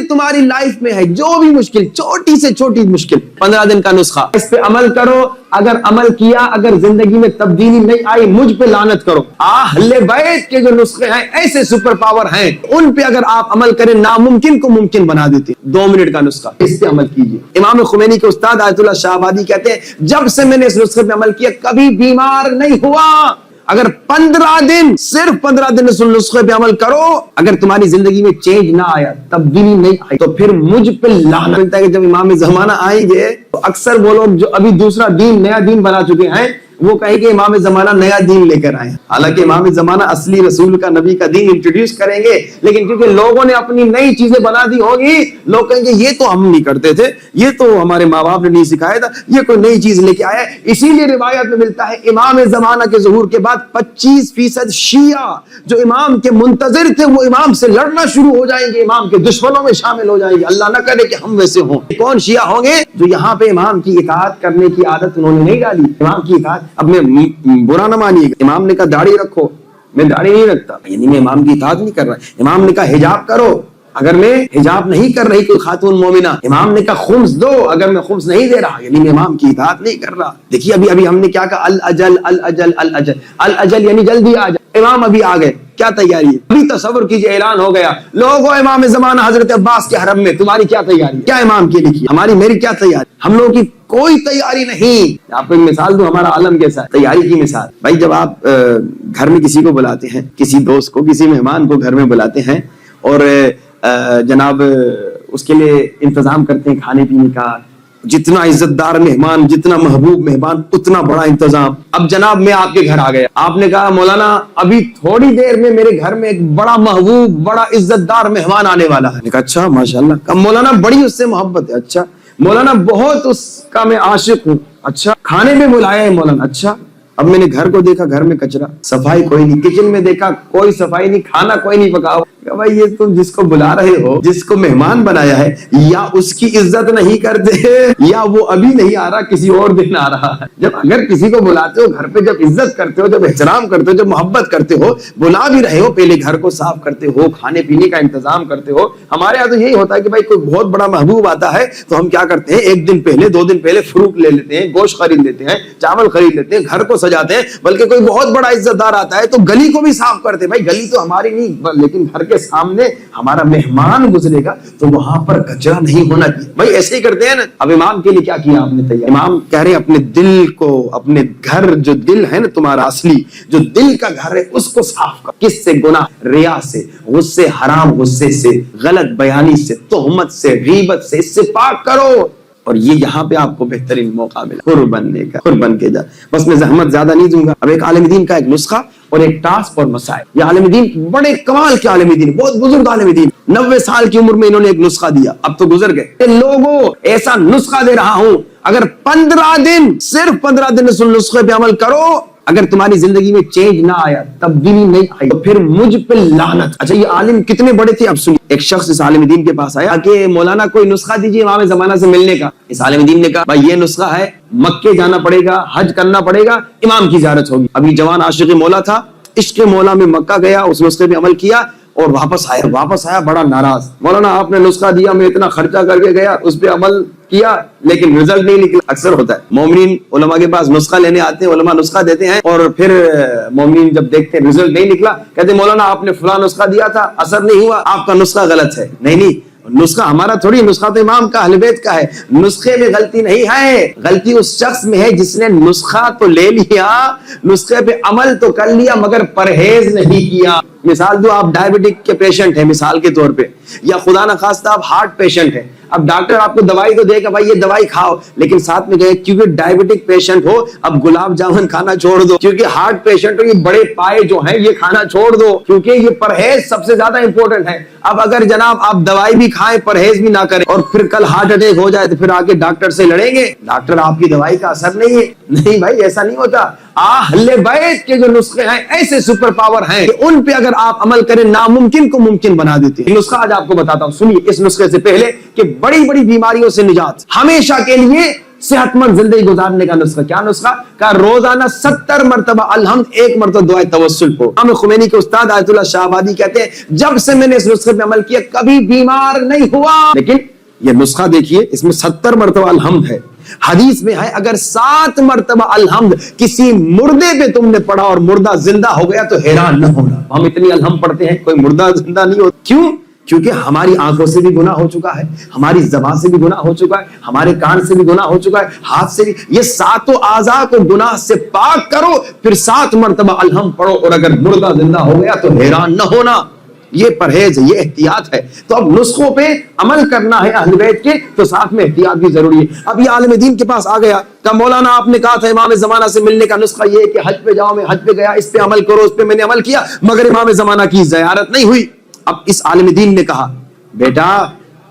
تمہاری لائف میں ہے، جو بھی مشکل، چھوٹی سے چھوٹی مشکل، 15 دن کا نسخہ، اس پہ عمل کرو. اگر عمل کیا، اگر زندگی میں تبدیلی نہیں آئی، مجھ پہ لعنت کرو. اہل بیت کے جو نسخے ہیں ایسے سپر پاور ہیں، ان پہ اگر آپ عمل کریں ناممکن کو ممکن بنا دیتے. 2 منٹ کا نسخہ، اس پہ عمل کیجیے. امام خمینی کے استاد آیت اللہ شاہ آبادی کہتے ہیں جب سے میں نے اس نسخے پہ عمل کیا کبھی بیمار نہیں ہوا. اگر 15 دن، صرف 15 دن اس نسخے پہ عمل کرو، اگر تمہاری زندگی میں چینج نہ آیا، تبدیلی نہیں آئی، تو پھر مجھ پہ لعنت. ملتا ہے کہ جب امام زمانہ آئیں گے تو اکثر وہ لوگ جو ابھی دوسرا دین، نیا دین بنا چکے ہیں، وہ کہیں کہ امام زمانہ نیا دین لے کر آئے. حالانکہ امام زمانہ اصلی رسول کا، نبی کا دین انٹروڈیوس کریں گے، لیکن کیونکہ لوگوں نے اپنی نئی چیزیں بنا دی ہوگی، لوگ کہیں گے یہ تو ہم نہیں کرتے تھے، یہ تو ہمارے ماں باپ نے نہیں سکھایا تھا، یہ کوئی نئی چیز لے کے آیا ہے. اسی لیے روایت میں ملتا ہے امام زمانہ کے ظہور کے بعد 25% شیعہ جو امام کے منتظر تھے وہ امام سے لڑنا شروع ہو جائیں گے، امام کے دشمنوں میں شامل ہو جائیں گے. اللہ نہ کرے کہ ہم ویسے ہوں. کون شیعہ ہوں گے؟ جو یہاں پہ امام کی اطاعت کرنے کی عادت انہوں نے نہیں ڈالی. امام کی اطاعت، اب میں برا نہ مانیے گا، امام نے کہا داڑھی رکھو، میں داڑھی نہیں رکھتا، یعنی میں امام کی اطاعت نہیں کر رہا. امام نے کہا حجاب کرو، اگر میں حجاب نہیں کر رہی کوئی خاتون مومنہ. امام نے کہا خمس دو، اگر میں خمس نہیں دے رہا، یعنی میں امام کی اطاعت نہیں کر رہا. دیکھیے ابھی ہم نے کیا کہا، الاجل الاجل الاجل الاجل، یعنی جلدی آ جائے. امام ابھی آ گئے، کیا تیاری ہے؟ ابھی تصور کیجئے اعلان ہو گیا، لوگوں امام زمانہ حضرت عباس کے حرم میں، تمہاری کیا تیاری ہے؟ کیا امام کے لیے؟ ہماری میری کیا تیاری؟ ہم لوگوں کی کوئی تیاری نہیں. آپ کو ایک مثال دوں، ہمارا عالم کیسا ہے تیاری کی مثال. بھائی جب آپ گھر میں کسی کو بلاتے ہیں، کسی دوست کو، کسی مہمان کو گھر میں بلاتے ہیں اور جناب اس کے لیے انتظام کرتے ہیں کھانے پینے کا، جتنا عزت دار مہمان، جتنا محبوب مہمان، اتنا بڑا انتظام. اب جناب میں آپ کے گھر آ گیا، آپ نے کہا مولانا ابھی تھوڑی دیر میں میرے گھر میں ایک بڑا محبوب، بڑا عزت دار مہمان آنے والا ہے. کہا اچھا ماشاءاللہ. کہا مولانا بڑی اس سے محبت ہے. اچھا مولانا بہت اس کا میں عاشق ہوں. اچھا کھانے میں بلایا ہے مولانا. اچھا. اب میں نے گھر کو دیکھا، گھر میں کچرا، صفائی کوئی نہیں. کچن میں دیکھا کوئی صفائی نہیں، کھانا کوئی نہیں پکا ہوا. کہ بھائی یہ تم جس کو بلا رہے ہو، جس کو مہمان بنایا ہے، یا اس کی عزت نہیں کرتے یا وہ ابھی نہیں آ رہا، کسی اور دن آ رہا ہے. جب اگر کسی کو بلاتے ہو گھر پہ، جب عزت کرتے ہو، جب احترام کرتے ہو، جب محبت کرتے ہو، بلا بھی رہے ہو، پہلے گھر کو صاف کرتے ہو، کھانے پینے کا انتظام کرتے ہو. ہمارے یہاں تو یہی ہوتا ہے کہ بھائی کوئی بہت بڑا محبوب آتا ہے تو ہم کیا کرتے ہیں، 1 دن پہلے 2 دن پہلے فروٹ لے لیتے ہیں، گوشت خرید لیتے ہیں، چاول خرید لیتے ہیں، گھر کو سجاتے ہیں. بلکہ کوئی بہت بڑا عزت دار آتا ہے تو گلی کو بھی صاف کرتے ہیں. بھائی گلی تو ہماری نہیں، لیکن گھر کے سامنے ہمارا مہمان گزرے گا تو وہاں پر کچرا نہیں ہونا چاہیے. بھائی ایسے ہی کرتے ہیں نا. اب امام کے لیے کیا کیا آپ نے تیار؟ امام کہہ رہے ہیں اپنے دل کو، اپنے گھر، جو دل ہے نا تمہارا اصلی، جو دل کا گھر ہے، اس کو صاف کر. کس سے؟ گناہ، ریا سے، غصے، حرام غصے سے، غلط بیانی سے، تہمت سے، غیبت سے، اس سے پاک کرو. اور یہ یہاں پہ آپ کو بہترین موقع ملا حر بننے کا. حر بن کے جا. بس میں زحمت زیادہ نہیں دوں گا. اب ایک عالم دین کا ایک نسخہ اور ایک ٹاسک اور مسائل. یہ عالم دین بڑے کمال کے عالم دین، بہت بزرگ عالم دین، 90 سال کی عمر میں انہوں نے ایک نسخہ دیا. اب تو گزر گئے. لوگوں ایسا نسخہ دے رہا ہوں، اگر 15 دن، صرف 15 دن اس نسخے پہ عمل کرو، اگر تمہاری زندگی میں چینج نہ آیا، تبدیلی نہیں آئی، تو پھر مجھ پہ لعنت. اچھا یہ عالم کتنے بڑے تھے اب سنیے. ایک شخص اس عالم دین کے پاس آیا کہ مولانا کوئی نسخہ دیجیے امام زمانہ سے ملنے کا. اس عالم دین نے کہا بھائی یہ نسخہ ہے، مکے جانا پڑے گا، حج کرنا پڑے گا، امام کی زیارت ہوگی. ابھی جوان عاشق مولا تھا، عشق مولا میں مکہ گیا، اس نسخے پہ عمل کیا اور واپس آیا بڑا ناراض. مولانا آپ نے نسخہ دیا، میں اتنا خرچہ کر کے گیا، اس پہ عمل کیا لیکن رزلٹ نہیں نکلا. اکثر ہوتا ہے مومنین علماء کے پاس نسخہ لینے آتے ہیں، علماء نسخہ دیتے ہیں اور پھر مومنین جب دیکھتے ہیں رزلٹ نہیں نکلا، کہتے ہیں مولانا آپ نے فلاں نسخہ دیا تھا، اثر نہیں ہوا، آپ کا نسخہ غلط ہے. نہیں، نسخہ ہمارا تھوڑی، نسخہ تو امام کا، اہل بیت کا ہے. نسخے میں غلطی نہیں ہے، غلطی اس شخص میں ہے جس نے نسخہ تو لے لیا، نسخے پہ عمل تو کر لیا مگر پرہیز نہیں کیا. مثال دو، آپ ڈائبٹک کے پیشنٹ ہیں مثال کے طور پہ، یا خدا نہ خواستہ آپ ہارٹ پیشنٹ ہیں. اب ڈاکٹر آپ کو دوائی تو دے گا بھائی یہ دوائی کھاؤ، لیکن ساتھ میں کہے کیونکہ ڈائبٹک پیشنٹ ہو اب گلاب جامن کھانا چھوڑ دو، کیونکہ ہارٹ پیشنٹ ہو یہ بڑے پائے جو ہیں یہ کھانا چھوڑ دو، کیونکہ یہ پرہیز سب سے زیادہ امپورٹنٹ ہے. اب اگر جناب آپ دوائی بھی کھائیں، پرہیز بھی نہ کریں اور پھر کل ہارٹ اٹیک ہو جائے تو پھر آ کے ڈاکٹر سے لڑیں گے، ڈاکٹر آپ کی دوائی کا اثر نہیں ہے. نہیں بھائی ایسا نہیں ہوتا. اہل بیت کے جو نسخے ہیں ایسے سپر پاور ہیں کہ ان پہ اگر آپ عمل کریں ناممکن کو ممکن بنا دیتے ہیں. نسخہ آج آپ کو بتاتا ہوں، سنیے اس نسخے سے پہلے کہ بڑی بڑی بیماریوں سے نجات ہمیشہ کے لیے صحت مند زندگی گزارنے کا نسخہ کیا نسخہ کا روزانہ 70 مرتبہ الحمد، 1 مرتبہ دعائے توسل پڑھو. امام خمینی کے استاد آیت اللہ شاہ آبادی کہتے ہیں جب سے میں نے اس نسخے پہ عمل کیا کبھی بیمار نہیں ہوا. لیکن یہ نسخہ دیکھیے، اس میں 70 مرتبہ الحمد ہے. حدیث میں ہے اگر 7 مرتبہ الحمد کسی مردے پہ تم نے پڑھا اور مردہ زندہ ہو گیا تو حیران نہ ہونا. ہم اتنی الحمد پڑھتے ہیں، کوئی مردہ زندہ نہیں ہوتا. کیوں؟ کیونکہ ہماری آنکھوں سے بھی گناہ ہو چکا ہے، ہماری زبان سے بھی گناہ ہو چکا ہے، ہمارے کان سے بھی گناہ ہو چکا ہے، ہاتھ سے بھی. یہ 7 اعضاء کو گناہ سے پاک کرو، پھر 7 مرتبہ الحمد پڑھو، اور اگر مردہ زندہ ہو گیا تو حیران نہ ہونا. یہ پرہیز ہے، یہ احتیاط ہے. تو اب نسخوں پہ عمل کرنا ہے اہل بیت کے، تو ساتھ میں احتیاط بھی ضروری ہے. اب یہ عالم دین کے پاس آ گیا کہ مولانا آپ نے کہا تھا امام زمانہ سے ملنے کا نسخہ یہ کہ حج پہ جاؤ، میں حج پہ گیا، اس پہ عمل کرو، اس پہ میں نے عمل کیا، مگر امام زمانہ کی زیارت نہیں ہوئی. اب اس عالم دین نے کہا بیٹا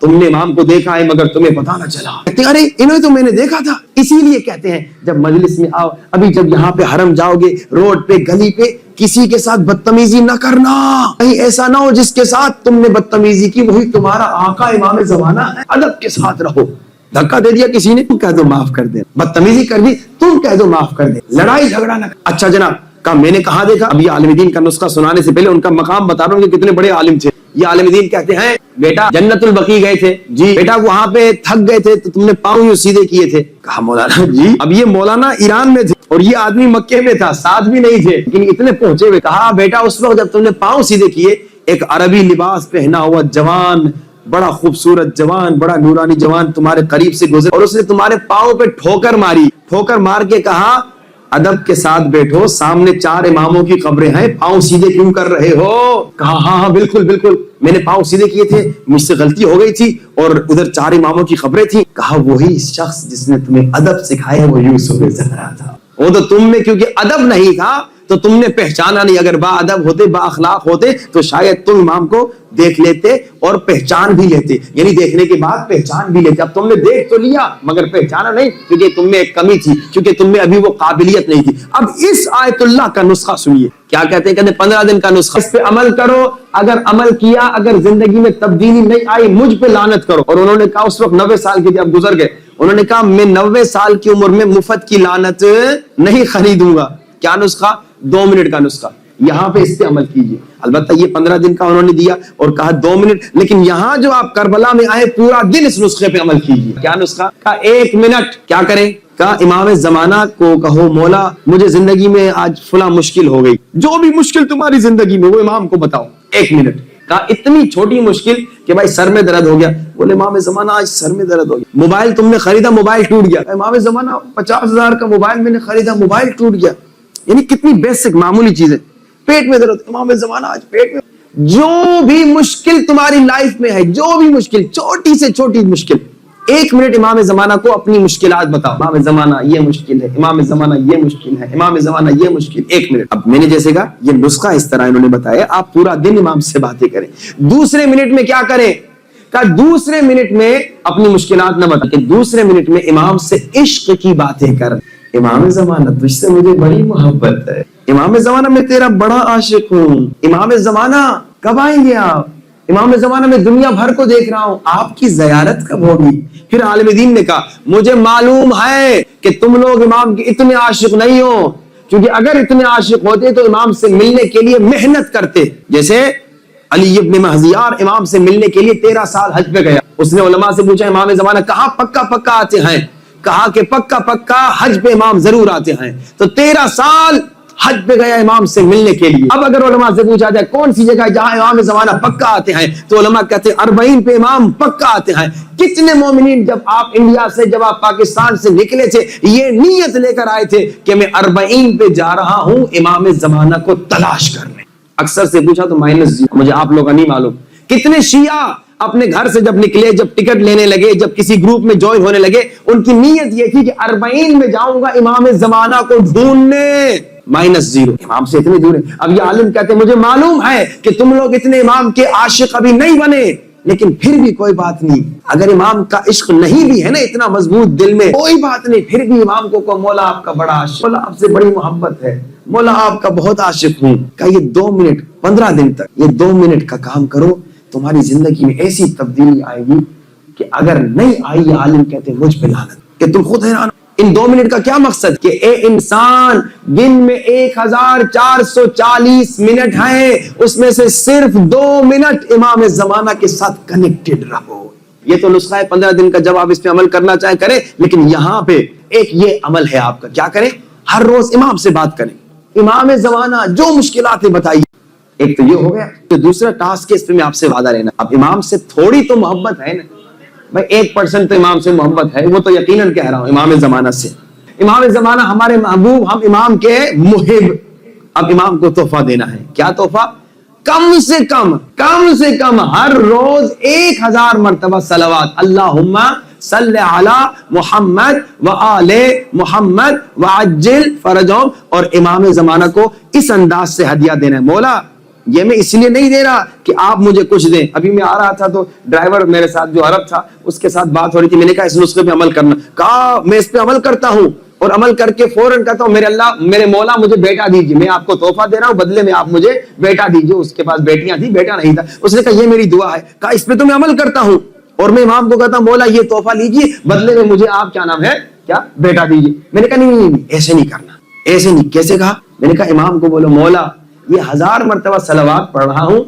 تم نے امام کو دیکھا ہے مگر تمہیں پتا نہ چلا. کہتے ہیں ارے انہیں تو میں نے دیکھا تھا. اسی لیے کہتے ہیں جب مجلس میں آؤ، ابھی جب یہاں پہ حرم جاؤ گے، روڈ پہ گلی پہ کسی کے ساتھ بدتمیزی نہ کرنا. کہیں ایسا نہ ہو جس کے ساتھ تم نے بدتمیزی کی وہی تمہارا آقا امام زمانہ ہے. ادب کے ساتھ رہو. دھکا دے دیا کسی نے، تم کہہ دو معاف کر دے. بدتمیزی کر دی، تم کہہ دو معاف کر دے. لڑائی جھگڑا نہ. اچھا جناب کا میں نے کہا دیکھا. اب یہ عالم دین کا نسخہ سنانے سے پہلے ان کا مقام بتا رہا ہوں کہ کتنے بڑے عالم تھے. یہ عالم دین کہتے ہیں بیٹا جنت البقیع گئے تھے جی، بیٹا وہاں پہ تھک گئے تھے تو تم نے پاؤں یوں سیدھے کیے تھے. کہا مولانا جی. اب یہ مولانا ایران میں تھے اور یہ آدمی مکے میں تھا، ساتھ بھی نہیں تھے لیکن اتنے پہنچے ہوئے. کہا بیٹا اس وقت جب تم نے پاؤں سیدھے کیے، ایک عربی لباس پہنا ہوا جوان، بڑا خوبصورت جوان، بڑا نورانی جوان تمہارے قریب سے گزرا اور اس نے تمہارے پاؤں پہ ٹھوکر ماری. ٹھوکر مار کے کہا ادب کے ساتھ بیٹھو، سامنے 4 اماموں کی قبریں ہیں، پاؤں سیدھے کیوں کر رہے ہو؟ کہا ہاں بالکل بالکل، میں نے پاؤں سیدھے کیے تھے، مجھ سے غلطی ہو گئی تھی اور ادھر 4 اماموں کی قبریں تھیں. کہا وہی شخص جس نے تمہیں ادب سکھایا وہ یوسف زہرا تھا. وہ تو تم میں کیونکہ ادب نہیں تھا تو تم نے پہچانا نہیں. اگر با ادب ہوتے، با اخلاق ہوتے تو شاید تم امام کو دیکھ لیتے اور پہچان بھی لیتے، یعنی دیکھنے کے بعد پہچان بھی لیتے. اب تم نے دیکھ تو لیا مگر پہچانا نہیں کیونکہ تم میں ایک کمی تھی، کیونکہ تم میں ابھی وہ قابلیت نہیں تھی. اب اس آیت اللہ کا نسخہ سنیے کیا کہتے ہیں. کہتے ہیں 15 دن کا نسخہ، اس پہ عمل کرو، اگر عمل کیا، اگر زندگی میں تبدیلی نہیں آئی مجھ پہ لعنت کرو. اور انہوں نے کہا اس وقت 90 سال کے تھے، اب گزر گئے. انہوں نے کہا میں 90 سال کی عمر میں مفت کی لعنت نہیں خریدوں گا. کیا نسخہ؟ 2 منٹ کا نسخہ. یہاں پہ اس پہ عمل کیجیے. البتہ یہ 15 دن کا انہوں نے دیا اور کہا 2 منٹ، لیکن یہاں جو آپ کربلا میں آئے پورا دن اس نسخے پہ عمل کیجیے. کیا نسخہ؟ کہا 1 منٹ. کیا کریں؟ کہا امام زمانہ کو کہو مولا مجھے زندگی میں آج فلاں مشکل ہو گئی، جو بھی مشکل تمہاری زندگی میں وہ امام کو بتاؤ. 1 منٹ. کہا اتنی چھوٹی مشکل کہ بھائی سر میں درد ہو گیا. بولے امام زمانہ آج سر میں درد ہو گیا. موبائل تم نے خریدا، موبائل ٹوٹ گیا. امام زمانہ 50,000 کا موبائل میں نے خریدا، موبائل ٹوٹ گیا. یعنی کتنی بیسک معمولی چیزیں. پیٹ میں درد، امام زمانہ آج پیٹ میں. جو بھی مشکل تمہاری لائف میں ہے، جو بھی مشکل، چھوٹی سے چھوٹی مشکل، 1 منٹ امام زمانہ کو اپنی مشکلات بتاؤ. امام زمانہ یہ مشکل ہے، امام زمانہ یہ مشکل ہے، امام زمانہ یہ مشکل. 1 منٹ. اب میں نے جیسے کہا یہ نسخہ اس طرح انہوں نے بتایا، آپ پورا دن امام سے باتیں کریں. دوسرے منٹ میں کیا کریں؟ کہ دوسرے منٹ میں اپنی مشکلات نہ بتائیں، کہ دوسرے منٹ میں امام سے عشق کی باتیں کر. امام زمانہ تجھ سے مجھے بڑی محبت ہے، امام زمانہ میں تیرا بڑا عاشق ہوں. امام زمانہ کب آئیں گے آپ؟ امام زمانہ میں دنیا بھر کو دیکھ رہا ہوں، آپ کی زیارت کب ہوگی؟ پھر عالم دین نے کہا مجھے معلوم ہے کہ تم لوگ امام کے اتنے عاشق نہیں ہو، کیونکہ اگر اتنے عاشق ہوتے تو امام سے ملنے کے لیے محنت کرتے. جیسے علی ابن مہذیار امام سے ملنے کے لیے 13 سال حج پہ گیا. اس نے علماء سے پوچھا امام زمانہ کہاں پکا پکا آتے ہیں؟ کہا کہ پکا پکا حج پہ امام ضرور آتے ہیں. تو 13 سال حج پہ گیا امام سے ملنے کے لیے. اب اگر علماء سے پوچھا جائے کون سی جگہ جہاں امام زمانہ پکا آتے ہیں، تو علماء کہتے ہیں 40 پہ امام پکا آتے ہیں. کتنے مومنین جب آپ انڈیا سے، جب آپ پاکستان سے نکلے تھے، یہ نیت لے کر آئے تھے کہ میں 40 پہ جا رہا ہوں امام زمانہ کو تلاش کرنے. اکثر سے پوچھا تو -0. مجھے آپ لوگ کا نہیں معلوم. کتنے شیعہ اپنے گھر سے جب نکلے، جب ٹکٹ لینے لگے، جب کسی گروپ میں جوائن ہونے لگے، ان کی نیت یہ تھی کہ 40 میں جاؤں گا امام زمانہ کو ڈھونڈنے. -0. امام سے اتنے دور ہے. اب یہ عالم کہتے ہیں مجھے معلوم ہے کہ تم لوگ اتنے امام کے عاشق ابھی نہیں بنے، لیکن پھر بھی کوئی بات نہیں. اگر امام کا عشق نہیں بھی ہے نا اتنا مضبوط دل میں، کوئی بات نہیں، پھر بھی امام کو مولا آپ کا بڑا عاشق، مولا آپ سے بڑی محبت ہے، مولا آپ کا بہت عاشق ہوں. کہ یہ 2 منٹ 15 دن تک یہ 2 منٹ کا کام کرو، تمہاری زندگی میں ایسی تبدیلی آئے گی کہ اگر نہیں آئی، یہ عالم کہتے ہیں مجھ پہ لعنت. کہ تم خود حیران ہو۔ ان 2 منٹ کا کیا مقصد کہ اے انسان دن میں 1440 منٹ ہیں، اس میں سے صرف 2 منٹ امام زمانہ کے ساتھ کنیکٹڈ رہو۔ یہ تو نسخہ ہے 15 دن کا، جب آپ اس پہ عمل کرنا چاہیں کریں، لیکن یہاں پہ ایک یہ عمل ہے آپ کا، کیا کریں؟ ہر روز امام سے بات کریں، امام زمانہ جو مشکلات ہے بتائیے۔ ایک تو یہ ہو گیا، تو دوسرا ٹاسک ہے اس پہ میں آپ سے وعدہ لینا۔ اب امام سے تھوڑی تو محبت ہے نا بھائی، 1% تو امام سے محبت ہے، وہ تو یقیناً کہہ رہا ہوں امام زمانہ سے۔ امام زمانہ ہمارے محبوب، ہم امام کے محب۔ اب امام کو تحفہ دینا ہے، کیا تحفہ؟ کم سے کم ہر روز 1000 مرتبہ صلوات، اللہم صلی علی محمد وآل محمد وعجل فرجهم، اور امام زمانہ کو اس انداز سے ہدیہ دینا ہے۔ مولا یہ میں اس لیے نہیں دے رہا کہ آپ مجھے کچھ دیں۔ ابھی میں آ رہا تھا تو ڈرائیور میرے ساتھ جو عرب تھا اس کے ساتھ بات ہو رہی تھی، میں نے کہا اس نسخے پہ عمل کرنا، کہا میں اس پہ عمل کرتا ہوں، اور عمل کر کے فوراً کہتا ہوں میرے اللہ میرے مولا مجھے بیٹا دیجیے، میں آپ کو تحفہ دے رہا ہوں، بدلے میں آپ مجھے بیٹا دیجیے۔ اس کے پاس بیٹیاں تھیں، بیٹا نہیں تھا، اس نے کہا یہ میری دعا ہے، کہا اس پہ تو میں عمل کرتا ہوں، اور میں امام کو کہتا ہوں مولا یہ تحفہ لیجیے، بدلے میں مجھے آپ کیا نام ہے کیا بیٹا دیجیے۔ میں نے کہا نہیں ایسے نہیں کرنا، ایسے نہیں۔ کیسے کہا؟ میں نے کہا امام کو بولو مولا یہ 1000 مرتبہ صلوات پڑھ رہا ہوں،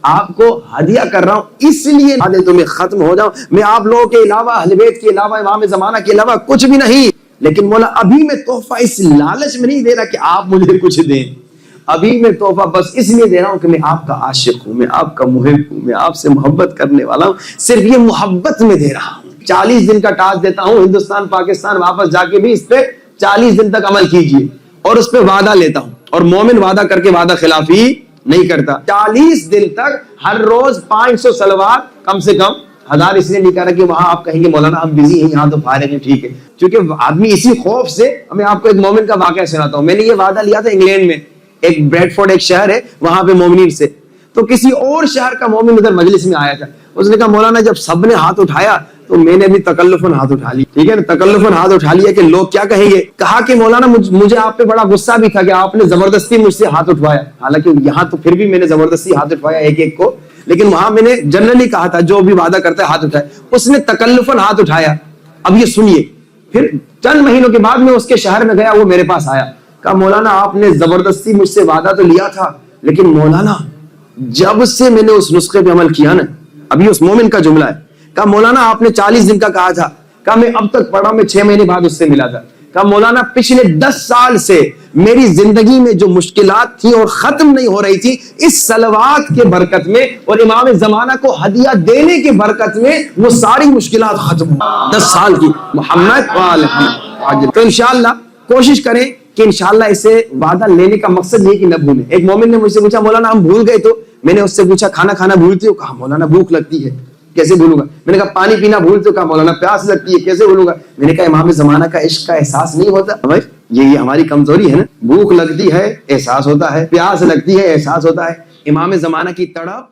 آپ کو ہدیہ کر رہا ہوں، اس لیے تمہیں ختم ہو جاؤں، میں آپ لوگوں کے علاوہ اہل بیت کے علاوہ امام زمانہ کے علاوہ کچھ بھی نہیں، لیکن مولا ابھی میں تحفہ اس لالچ میں نہیں دے رہا کہ آپ مجھے کچھ دیں، ابھی میں تحفہ بس اس لیے دے رہا ہوں کہ میں آپ کا عاشق ہوں، میں آپ کا محب ہوں، میں آپ سے محبت کرنے والا ہوں، صرف یہ محبت میں دے رہا ہوں۔ 40 دن کا ٹاسک دیتا ہوں، ہندوستان پاکستان واپس جا کے بھی اس پہ 40 دن تک عمل کیجئے، اور اس پہ وعدہ لیتا ہوں، اور مومن وعدہ کر کے وعدہ خلافی نہیں کرتا۔ 40 دن تک ہر روز 500 صلوات، کم سے کم 1000 اس لیے نہیں کہہ رہا کہ وہاں آپ کہیں گے مولانا ہم بزی ہیں یہاں تو فارغ ہیں، ٹھیک ہے، کیونکہ آدمی اسی خوف سے، میں آپ کو ایک مومن کا واقعہ سناتا ہوں۔ میں نے یہ وعدہ لیا تھا انگلینڈ میں، ایک بریڈفورڈ ایک شہر ہے وہاں پہ مومنین سے، تو کسی اور شہر کا مومن ادھر مجلس میں آیا تھا، اس نے کہا مولانا جب سب نے ہاتھ اٹھایا تو میں نے بھی تکلفاً ہاتھ اٹھا لی، ٹھیک ہے نا، تکلفاً ہاتھ اٹھا لیا کہ لوگ کیا کہیں گے۔ کہا کہ مولانا مجھے آپ پہ بڑا غصہ بھی تھا کہ آپ نے زبردستی مجھ سے ہاتھ اٹھوایا، حالانکہ یہاں تو پھر بھی میں نے زبردستی ہاتھ اٹھوایا ایک ایک کو، لیکن وہاں میں نے جنرلی کہا تھا جو بھی وعدہ کرتا ہے ہاتھ اٹھائے، اس نے تکلفاً ہاتھ اٹھایا۔ اب یہ سنیے، پھر چند مہینوں کے بعد میں اس کے شہر میں گیا، وہ میرے پاس آیا، کہا مولانا آپ نے زبردستی مجھ سے وعدہ تو لیا تھا، لیکن مولانا جب سے میں نے اس نسخے پہ عمل کیا نا، ابھی اس مومن کا جملہ ہے، کہا مولانا آپ نے 40 دن کا کہا تھا، کہا میں اب تک پڑھا، میں 6 مہینے بعد اس سے ملا تھا، کہا مولانا پچھلے 10 سال سے میری زندگی میں جو مشکلات تھی اور ختم نہیں ہو رہی تھی، اس صلوات کے برکت میں اور امام زمانہ کو ہدیہ دینے کے برکت میں وہ ساری مشکلات ختم ہو۔ 10 سال کی محمد تو انشاءاللہ کوشش کریں کہ انشاءاللہ اسے وعدہ لینے کا مقصد یہ کہ نہ بھولیں۔ ایک مومن نے مجھ سے پوچھا مولانا ہم بھول گئے، تو میں نے اس سے پوچھا کھانا کھانا بھولتے ہو؟ کہا مولانا بھوک لگتی ہے، کیسے بھولوں گا؟ میں نے کہا پانی پینا بھولتے ہو؟ کہا مولانا پیاس لگتی ہے، کیسے بھولوں گا؟ میں نے کہا امام زمانہ کا عشق کا احساس نہیں ہوتا؟ بھائی یہ ہماری کمزوری ہے نا، بھوک لگتی ہے احساس ہوتا ہے، پیاس لگتی ہے احساس ہوتا ہے، امام زمانہ کی تڑپ